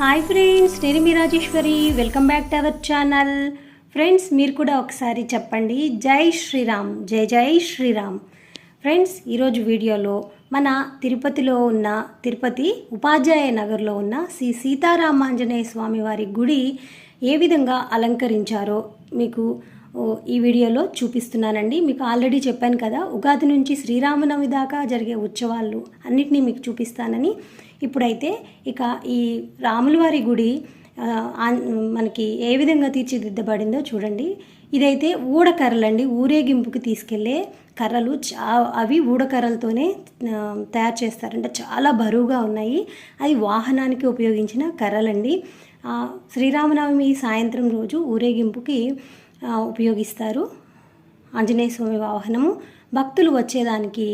Hi friends, నేను మీ Rajeshwari. Welcome back to our channel. Friends, మీరు కూడా ఒకసారి చెప్పండి జై శ్రీరామ్, జై జై శ్రీరామ్. ఫ్రెండ్స్, ఈరోజు వీడియోలో మన తిరుపతిలో ఉన్న తిరుపతి ఉపాధ్యాయ నగర్లో ఉన్న శ్రీ సీతారామాంజనేయ స్వామి వారి గుడి ఏ విధంగా అలంకరించారో మీకు ఈ వీడియోలో చూపిస్తున్నానండి. మీకు ఆల్రెడీ చెప్పాను కదా, ఉగాది నుంచి శ్రీరామనవమి దాకా జరిగే ఉత్సవాలు అన్నిటినీ మీకు చూపిస్తానని. ఇప్పుడైతే ఇక ఈ రాములవారి గుడి మనకి ఏ విధంగా తీర్చిదిద్దబడిందో చూడండి. ఇదైతే ఊడకర్రలండి, ఊరేగింపుకి తీసుకెళ్లే కర్రలు. అవి ఊడకర్రలతోనే తయారు చేస్తారంటే చాలా బరువుగా ఉన్నాయి. అది వాహనానికి ఉపయోగించిన కర్రలండి. శ్రీరామనవమి సాయంత్రం రోజు ఊరేగింపుకి ఉపయోగిస్తారు ఆంజనేయ స్వామి వాహనము. భక్తులు వచ్చేదానికి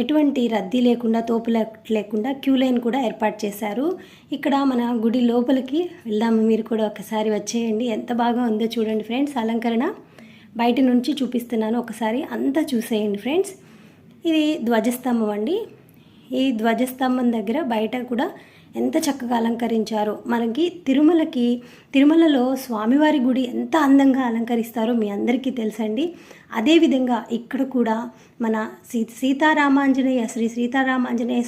ఎటువంటి రద్దీ లేకుండా, తోపు లేకుండా క్యూ లైన్ కూడా ఏర్పాటు చేశారు. ఇక్కడ మన గుడి లోపలికి వెళ్దాము. మీరు కూడా ఒకసారి వచ్చేయండి. ఎంత బాగా ఉందో చూడండి ఫ్రెండ్స్. అలంకరణ బయట నుంచి చూపిస్తున్నాను, ఒకసారి అంతా చూసేయండి ఫ్రెండ్స్. ఇది ధ్వజస్తంభం అండి. ఈ ధ్వజస్తంభం దగ్గర బయట కూడా ఎంత చక్కగా అలంకరించారో. మనకి తిరుమలలో స్వామివారి గుడి ఎంత అందంగా అలంకరిస్తారో మీ అందరికీ తెలుసండి. అదేవిధంగా ఇక్కడ కూడా మన శ్రీ సీతారామాంజనేయ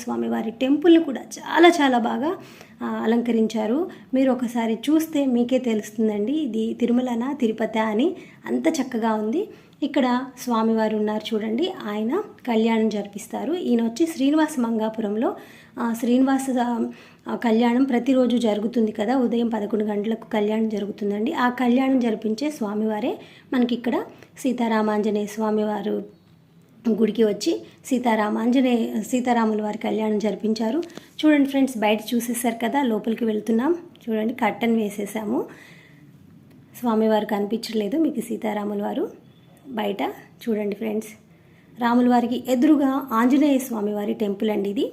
స్వామి వారి టెంపుల్ని కూడా చాలా చాలా బాగా అలంకరించారు. మీరు ఒకసారి చూస్తే మీకే తెలుస్తుందండి ఇది తిరుమలనా తిరుపతి అని. అంత చక్కగా ఉంది. ఇక్కడ స్వామివారు ఉన్నారు చూడండి. ఆయన కళ్యాణం జరిపిస్తారు. ఈయన వచ్చి శ్రీనివాస మంగాపురంలో శ్రీనివాస కళ్యాణం ప్రతిరోజు జరుగుతుంది కదా, ఉదయం 11 గంటలకు కళ్యాణం జరుగుతుందండి. ఆ కళ్యాణం జరిపించే స్వామివారే మనకి ఇక్కడ సీతారామాంజనేయ స్వామివారు గుడికి వచ్చి సీతారాముల వారి కళ్యాణం జరిపించారు. చూడండి ఫ్రెండ్స్, బయట చూసేసారు కదా, లోపలికి వెళ్తున్నాం. చూడండి, కర్టన్ వేసేసాము. స్వామివారు కనిపించట్లేదు మీకు, సీతారాముల వారు బయట. చూడండి ఫ్రెండ్స్, రాముల వారికి ఎదురుగా ఆంజనేయ స్వామి వారి టెంపుల్ అండి ఇది.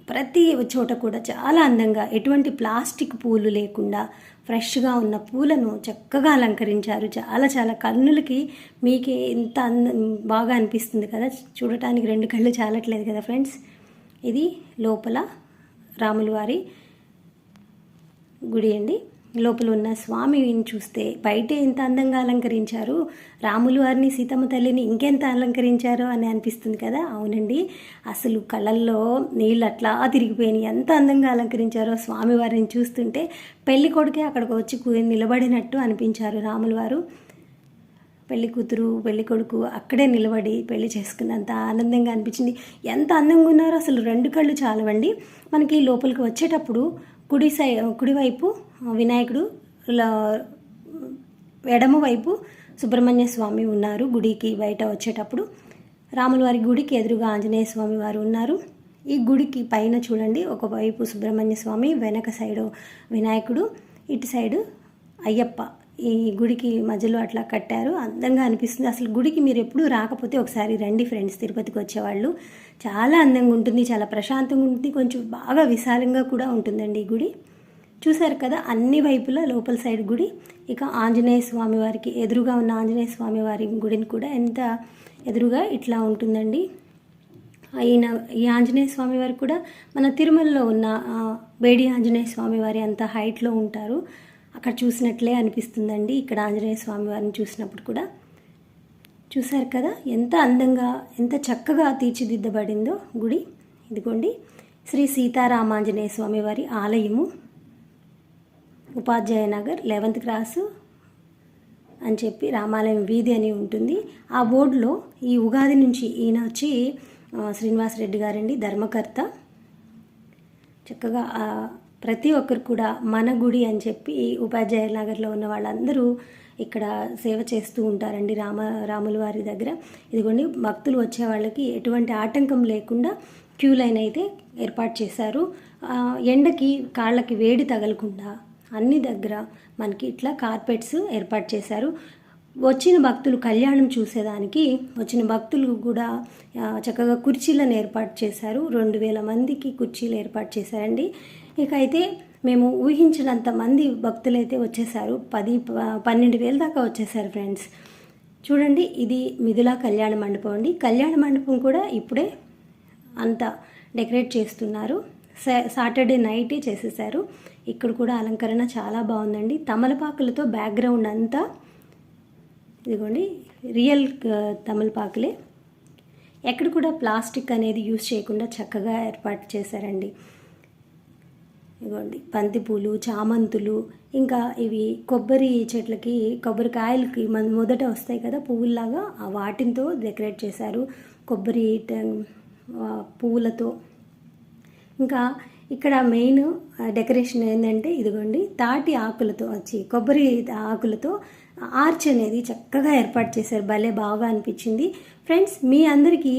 ప్రతి చోట కూడా చాలా అందంగా, ఎటువంటి ప్లాస్టిక్ పూలు లేకుండా ఫ్రెష్గా ఉన్న పూలను చక్కగా అలంకరించారు. చాలా చాలా కన్నులకి మీకే ఇంత బాగా అనిపిస్తుంది కదా, చూడటానికి 2 కళ్ళు చాలట్లేదు కదా ఫ్రెండ్స్. ఇది లోపల రాముల వారి గుడి అండి. లోపల ఉన్న స్వామిని చూస్తే బయటే ఎంత అందంగా అలంకరించారు. రాములు వారిని, సీతమ్మ తల్లిని ఇంకెంత అలంకరించారో అని అనిపిస్తుంది కదా. అవునండి, అసలు కళ్ళల్లో నీళ్ళు అట్లా తిరిగిపోయినాయి. ఎంత అందంగా అలంకరించారో స్వామివారిని చూస్తుంటే. పెళ్లి కొడుకే అక్కడికి వచ్చి నిలబడినట్టు అనిపించారు రాముల వారు. పెళ్లి కూతురు, పెళ్లి కొడుకు అక్కడే నిలబడి పెళ్లి చేసుకున్నంత ఆనందంగా అనిపించింది. ఎంత అందంగా ఉన్నారో అసలు 2 కళ్ళు చాలవండి. మనకి లోపలికి వచ్చేటప్పుడు కుడివైపు వినాయకుడు, ఎడమ వైపు సుబ్రహ్మణ్య స్వామి ఉన్నారు. గుడికి బయట వచ్చేటప్పుడు రాముల వారి గుడికి ఎదురుగా ఆంజనేయ స్వామి వారు ఉన్నారు. ఈ గుడికి పైన చూడండి, ఒకవైపు సుబ్రహ్మణ్య స్వామి, వెనక సైడు వినాయకుడు, ఇటు సైడు అయ్యప్ప. ఈ గుడికి మధ్యలో అట్లా కట్టారు. అందంగా అనిపిస్తుంది. అసలు గుడికి మీరు ఎప్పుడూ రాకపోతే ఒకసారి రండి ఫ్రెండ్స్. తిరుపతికి వచ్చేవాళ్ళు చాలా అందంగా ఉంటుంది, చాలా ప్రశాంతంగా ఉంటుంది, కొంచెం బాగా విశాలంగా కూడా ఉంటుందండి ఈ గుడి. చూసారు కదా, అన్ని వైపులా లోపల సైడ్ గుడి. ఇక ఆంజనేయ స్వామి వారికి ఎదురుగా ఉన్న ఆంజనేయ స్వామి వారి గుడిని కూడా ఎంత ఎదురుగా ఇట్లా ఉంటుందండి. ఈ ఆంజనేయ స్వామి వారు కూడా మన తిరుమలలో ఉన్న బేడి ఆంజనేయ స్వామి వారి అంత హైట్లో ఉంటారు. అక్కడ చూసినట్లే అనిపిస్తుందండి. ఇక్కడ ఆంజనేయ స్వామి వారిని చూసినప్పుడు కూడా. చూశారు కదా ఎంత అందంగా, ఎంత చక్కగా తీర్చిదిద్దబడిందో గుడి. ఇదిగోండి, శ్రీ సీతారామాంజనేయ స్వామి వారి ఆలయము, ఉపాధ్యాయ నగర్ 11th క్రాసు అని చెప్పి రామాలయం వీధి అని ఉంటుంది. ఆ బోర్డులో ఈ ఉగాది నుంచి ఈయన వచ్చి శ్రీనివాసరెడ్డి గారండి, ధర్మకర్త. చక్కగా ప్రతి ఒక్కరు కూడా మన గుడి అని చెప్పి ఉపాధ్యాయ నగర్లో ఉన్న వాళ్ళందరూ ఇక్కడ సేవ చేస్తూ ఉంటారండి రాముల వారి దగ్గర. ఇదిగోండి, భక్తులు వచ్చే వాళ్ళకి ఎటువంటి ఆటంకం లేకుండా క్యూ లైన్ అయితే ఏర్పాటు చేశారు. ఎండకి కాళ్ళకి వేడి తగలకుండా అన్ని దగ్గర మనకి ఇట్లా కార్పెట్స్ ఏర్పాటు చేశారు. వచ్చిన భక్తులు కళ్యాణం చూసేదానికి వచ్చిన భక్తులు కూడా చక్కగా కుర్చీలను ఏర్పాటు చేశారు. 2000 మందికి కుర్చీలు ఏర్పాటు చేశారండి. ఇక అయితే మేము ఊహించినంత మంది భక్తులైతే వచ్చేసారు. 12,000 దాకా వచ్చేసారు ఫ్రెండ్స్. చూడండి, ఇది మిథులా కళ్యాణ మండపం అండి. కళ్యాణ మండపం కూడా ఇప్పుడే అంతా డెకరేట్ చేస్తున్నారు. సాటర్డే నైటే చేసేసారు. ఇక్కడ కూడా అలంకరణ చాలా బాగుందండి. తమలపాకులతో బ్యాక్గ్రౌండ్ అంతా ఇదిగోండి రియల్ తమలపాకులే. ఎక్కడ కూడా ప్లాస్టిక్ అనేది యూజ్ చేయకుండా చక్కగా ఏర్పాటు చేశారండి. ఇదిగోండి బంతిపూలు, చామంతులు, ఇంకా ఇవి కొబ్బరి చెట్లకి కొబ్బరికాయలకి మొదట వస్తాయి కదా పువ్వుల్లాగా, వాటితో డెకరేట్ చేశారు కొబ్బరి పువ్వులతో. ఇంకా ఇక్కడ మెయిన్ డెకరేషన్ ఏంటంటే ఇదిగోండి తాటి ఆకులతో కొబ్బరి ఆకులతో ఆర్చ్ అనేది చక్కగా ఏర్పాటు చేశారు. భలే బాగా అనిపించింది. ఫ్రెండ్స్, మీ అందరికీ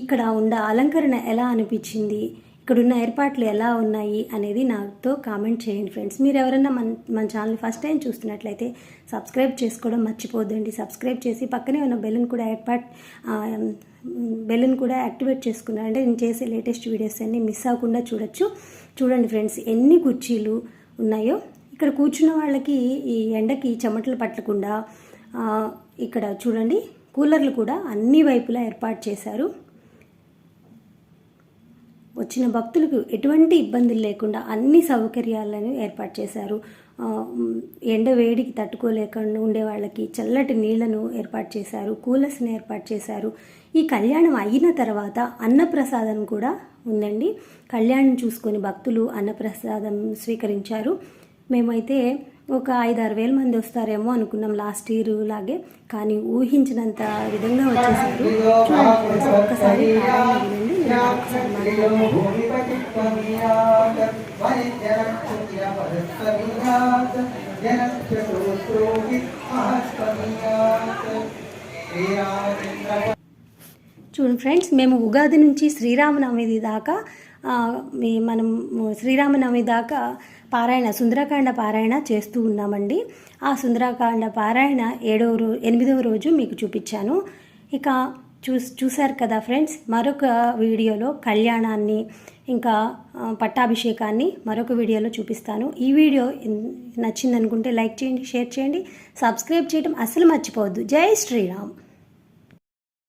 ఇక్కడ ఉన్న అలంకరణ ఎలా అనిపించింది, ఇక్కడున్న ఏర్పాట్లు ఎలా ఉన్నాయి అనేది నాతో కామెంట్ చేయండి. ఫ్రెండ్స్, మీరు ఎవరైనా మన ఛానల్ ఫస్ట్ టైం చూస్తున్నట్లయితే సబ్స్క్రైబ్ చేసుకోవడం మర్చిపోద్దండి. సబ్స్క్రైబ్ చేసి పక్కనే ఉన్న బెల్ని కూడా యాక్టివేట్ చేసుకున్నాను అంటే నేను చేసే లేటెస్ట్ వీడియోస్ అన్నీ మిస్ అవ్వకుండా చూడొచ్చు. చూడండి ఫ్రెండ్స్, ఎన్ని కుర్చీలు ఉన్నాయో. ఇక్కడ కూర్చున్న వాళ్ళకి ఈ ఎండకి చెమటలు పట్టకుండా ఇక్కడ చూడండి కూలర్లు కూడా అన్ని వైపులా ఏర్పాటు చేశారు. వచ్చిన భక్తులకు ఎటువంటి ఇబ్బందులు లేకుండా అన్ని సౌకర్యాలను ఏర్పాటు చేశారు. ఎండ వేడికి తట్టుకోలేకుండా ఉండే వాళ్ళకి చల్లటి నీళ్లను ఏర్పాటు చేశారు, కూలర్స్ని ఏర్పాటు చేశారు. ఈ కళ్యాణం అయిన తర్వాత అన్నప్రసాదం కూడా ఉందండి. కళ్యాణం చూసుకొని భక్తులు అన్నప్రసాదం స్వీకరించారు. మేమైతే ఒక 5-6 వేల మంది వస్తారేమో అనుకున్నాం లాస్ట్ ఇయర్ లాగే, కానీ ఊహించినంత విధంగా వచ్చేసారు. ఒక్కసారి చూడండి ఫ్రెండ్స్, మేము ఉగాది నుంచి శ్రీరామనవమి దాకా మనం శ్రీరామనవమి దాకా సుందరకాండ పారాయణ చేస్తూ ఉన్నామండి. ఆ సుందరకాండ పారాయణ 8వ రోజు మీకు చూపించాను. ఇక చూశారు కదా ఫ్రెండ్స్, మరొక వీడియోలో కళ్యాణాన్ని ఇంకా పట్టాభిషేకాన్ని మరొక వీడియోలో చూపిస్తాను. ఈ వీడియో నచ్చిందనుకుంటే లైక్ చేయండి, షేర్ చేయండి, సబ్స్క్రైబ్ చేయడం అస్సలు మర్చిపోవద్దు. జై శ్రీరామ్.